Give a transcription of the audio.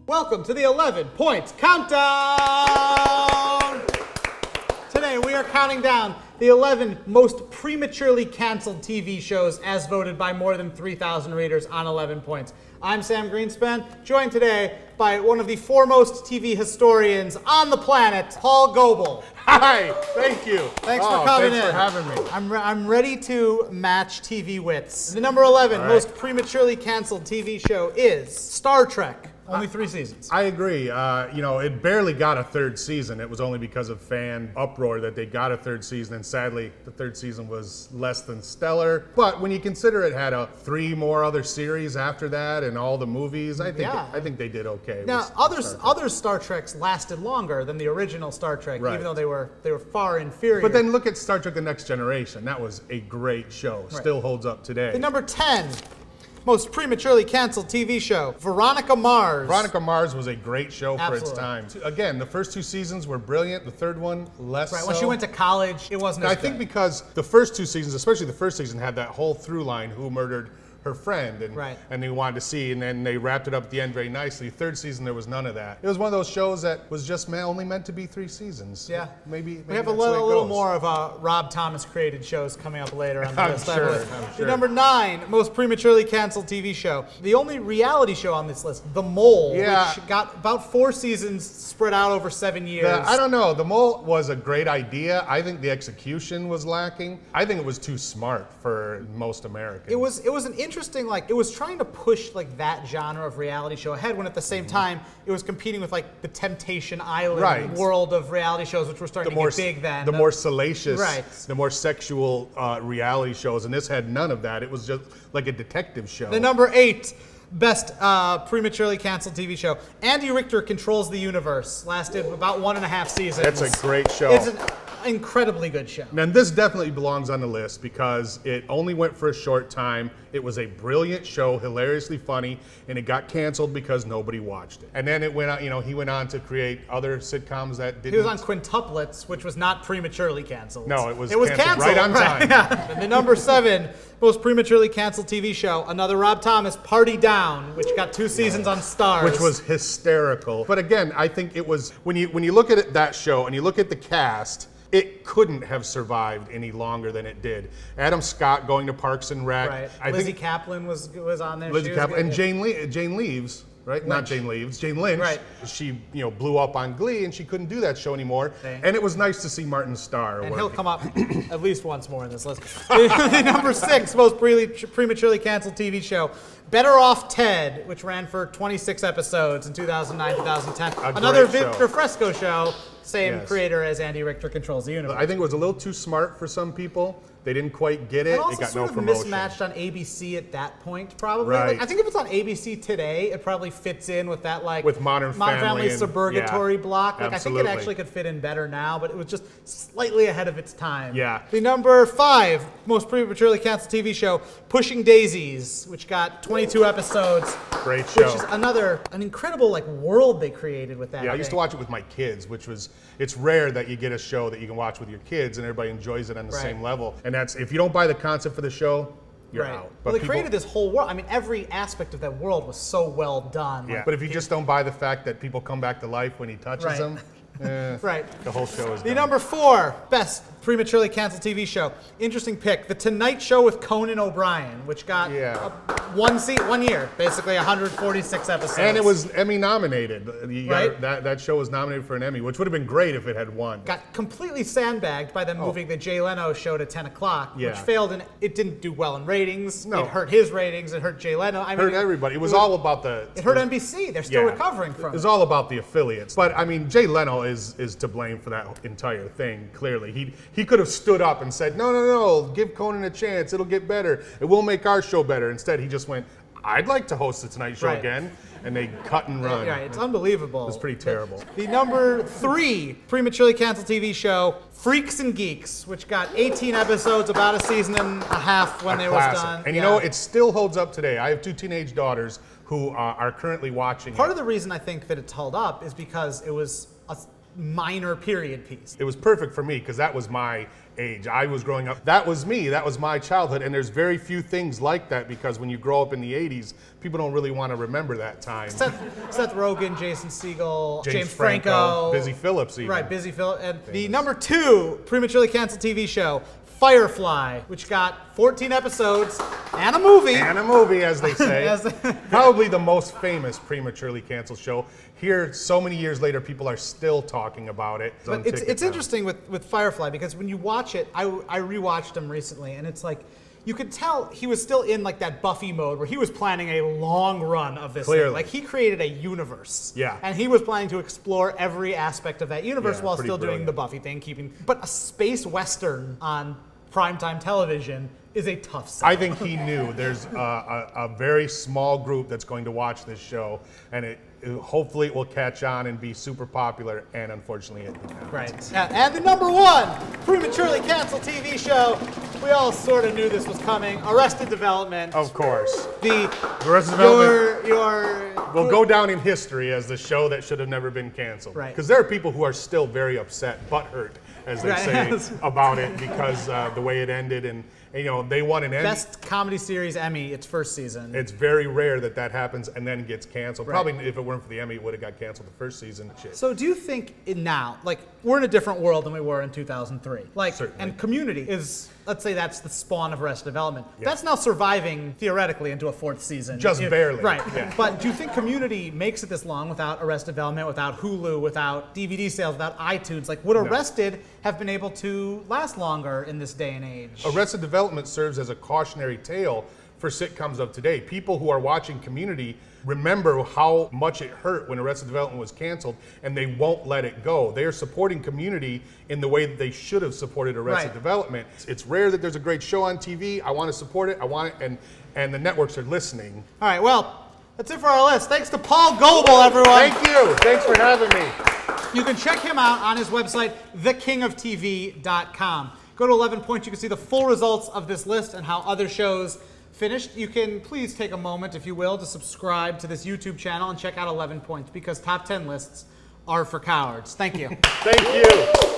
Welcome to the 11 Points Countdown! Today we are counting down the 11 most prematurely canceled TV shows as voted by more than 3,000 readers on 11 points. I'm Sam Greenspan, joined today by one of the foremost TV historians on the planet, Paul Goebel. Hi, thank you. Thanks for coming thanks in. for having me. I'm ready to match TV wits. The number 11 most prematurely canceled TV show is Star Trek. Only 3 seasons. I agree. It barely got a third season. It was only because of fan uproar that they got a third season, and sadly, the third season was less than stellar. But when you consider it had 3 more other series after that and all the movies, I think they did okay. Now, other Star Treks lasted longer than the original Star Trek, even though they were far inferior. But then look at Star Trek: The Next Generation. That was a great show. Still holds up today. The number 10. Most prematurely canceled TV show, Veronica Mars. Veronica Mars was a great show for its time. Again, the first 2 seasons were brilliant. The third one, less so. When she went to college, it wasn't as good. I think because the first 2 seasons, especially the first season, had that whole through line, who murdered her friend, and they wanted to see, and then they wrapped it up at the end very nicely. Third season, there was none of that. It was one of those shows that was just only meant to be 3 seasons. Yeah. Maybe we have a little more of Rob Thomas created shows coming up later on the list. I'm sure. The number 9 most prematurely canceled TV show, the only reality show on this list, The Mole, which got about 4 seasons spread out over 7 years. I don't know. The Mole was a great idea. I think the execution was lacking. I think it was too smart for most Americans. It was an interesting, it was trying to push that genre of reality show ahead, when at the same time it was competing with the Temptation Island world of reality shows, which were starting to get big then. The more salacious, the more sexual reality shows, and this had none of that. It was just like a detective show. The number 8 best prematurely canceled TV show, Andy Richter Controls the Universe, lasted about 1.5 seasons. That's a great show. It's an incredibly good show. And this definitely belongs on the list because it only went for a short time. It was a brilliant show, hilariously funny, and it got canceled because nobody watched it. And then it went on, he went on to create other sitcoms that didn't. He was on Quintuplets, which was not prematurely canceled. No, it was canceled right on time. And the number 7 most prematurely canceled TV show, another Rob Thomas, Party Down, which got 2 seasons on Starz. Which was hysterical. But again, I think it was, when you look at that show and you look at the cast, it couldn't have survived any longer than it did. Adam Scott going to Parks and Rec. Right. Lizzie Kaplan was on there. Lizzie Kaplan and Jane Leaves, right? Lynch. Not Jane Leaves. Jane Lynch. Right. She blew up on Glee, and she couldn't do that show anymore. And it was nice to see Martin Starr. And he'll come up at least once more in this list. The number 6 most prematurely canceled TV show, Better Off Ted, which ran for 26 episodes in 2009, 2010. Another Victor Fresco show. Same creator as Andy Richter Controls the Universe. I think it was a little too smart for some people. They didn't quite get it. And also it got sort no of promotion. mismatched on ABC at that point, probably. Right. I think if it's on ABC today, it probably fits in with that with Modern Family and, suburgatory block. I think it actually could fit in better now, but it was just slightly ahead of its time. Yeah. The number 5 most prematurely canceled TV show, Pushing Daisies, which got 22 episodes. Great show. Which is an incredible world they created with that. Yeah, I used to watch it with my kids, it's rare that you get a show that you can watch with your kids and everybody enjoys it on the same level. And that's, if you don't buy the concept for the show, you're out. But they created this whole world. I mean, every aspect of that world was so well done. Yeah, but if you just don't buy the fact that people come back to life when he touches them, the whole show is done. The number 4 best prematurely canceled TV show, interesting pick, The Tonight Show with Conan O'Brien, which got 1 year, basically 146 episodes. And it was Emmy nominated. That show was nominated for an Emmy, which would have been great if it had won. Got completely sandbagged by them moving the Jay Leno show to 10 o'clock, which failed, and it didn't do well in ratings. No. It hurt his ratings, it hurt Jay Leno. It hurt everybody. It was all about the... It hurt NBC. They're still recovering from it. It was all about the affiliates. But, I mean, Jay Leno is to blame for that entire thing, clearly. He could have stood up and said, no, give Conan a chance, it'll get better, it will make our show better. Instead, he just went, I'd like to host the Tonight Show again, and they cut and run. Yeah, it's unbelievable. It's pretty terrible. The number 3 prematurely canceled TV show, Freaks and Geeks, which got 18 episodes, about a season and a half when it was done. And you know, it still holds up today. I have 2 teenage daughters who are currently watching Part of the reason I think that it's held up is because it was minor period piece. It was perfect for me because that was my age. I was growing up. That was me. That was my childhood. And there's very few things like that because when you grow up in the 80s, people don't really want to remember that time. Seth Rogen, Jason Segel, James Franco, Busy Phillips even. Right, Busy Phillips. And the number 2 prematurely canceled TV show, Firefly, which got 14 episodes and a movie. And a movie, as they say. Probably the most famous prematurely canceled show. Here, so many years later, people are still talking about it. But it's interesting with Firefly because when you watch it, I rewatched him recently, and it's like, you could tell he was still in like that Buffy mode where he was planning a long run of this thing. Like he created a universe. Yeah. And he was planning to explore every aspect of that universe while still doing the Buffy thing, but a space western on primetime television is a tough sell. I think he knew there's a very small group that's going to watch this show, and hopefully it will catch on and be super popular, and unfortunately it didn't. Right. And the number 1 prematurely canceled TV show, we all sort of knew this was coming, Arrested Development. Of course. Arrested Development will go down in history as the show that should have never been canceled. Right. Because there are people who are still very upset, butthurt, as they say, about it because the way it ended, and they won an Emmy. Best Comedy Series Emmy, its first season. It's very rare that happens and then gets canceled. Right. Probably if it weren't for the Emmy, it would have got canceled the first season. So do you think now, like, we're in a different world than we were in 2003? Like, certainly. And Community is, let's say that's the spawn of Arrested Development. Yeah. That's now surviving, theoretically, into a 4th season. Just barely. Right. Yeah. But do you think Community makes it this long without Arrested Development, without Hulu, without DVD sales, without iTunes? Like, would Arrested have been able to last longer in this day and age? Arrested Development serves as a cautionary tale for sitcoms of today. People who are watching Community remember how much it hurt when Arrested Development was canceled, and they won't let it go. They are supporting Community in the way that they should have supported Arrested Development. It's rare that there's a great show on TV. I want to support it. I want it, and the networks are listening. All right, well, that's it for our list. Thanks to Paul Goebel, everyone. Thank you. Thanks for having me. You can check him out on his website, thekingoftv.com. Go to 11 Points. You can see the full results of this list and how other shows finished. You can please take a moment, if you will, to subscribe to this YouTube channel and check out 11 Points because top 10 lists are for cowards. Thank you. Thank you.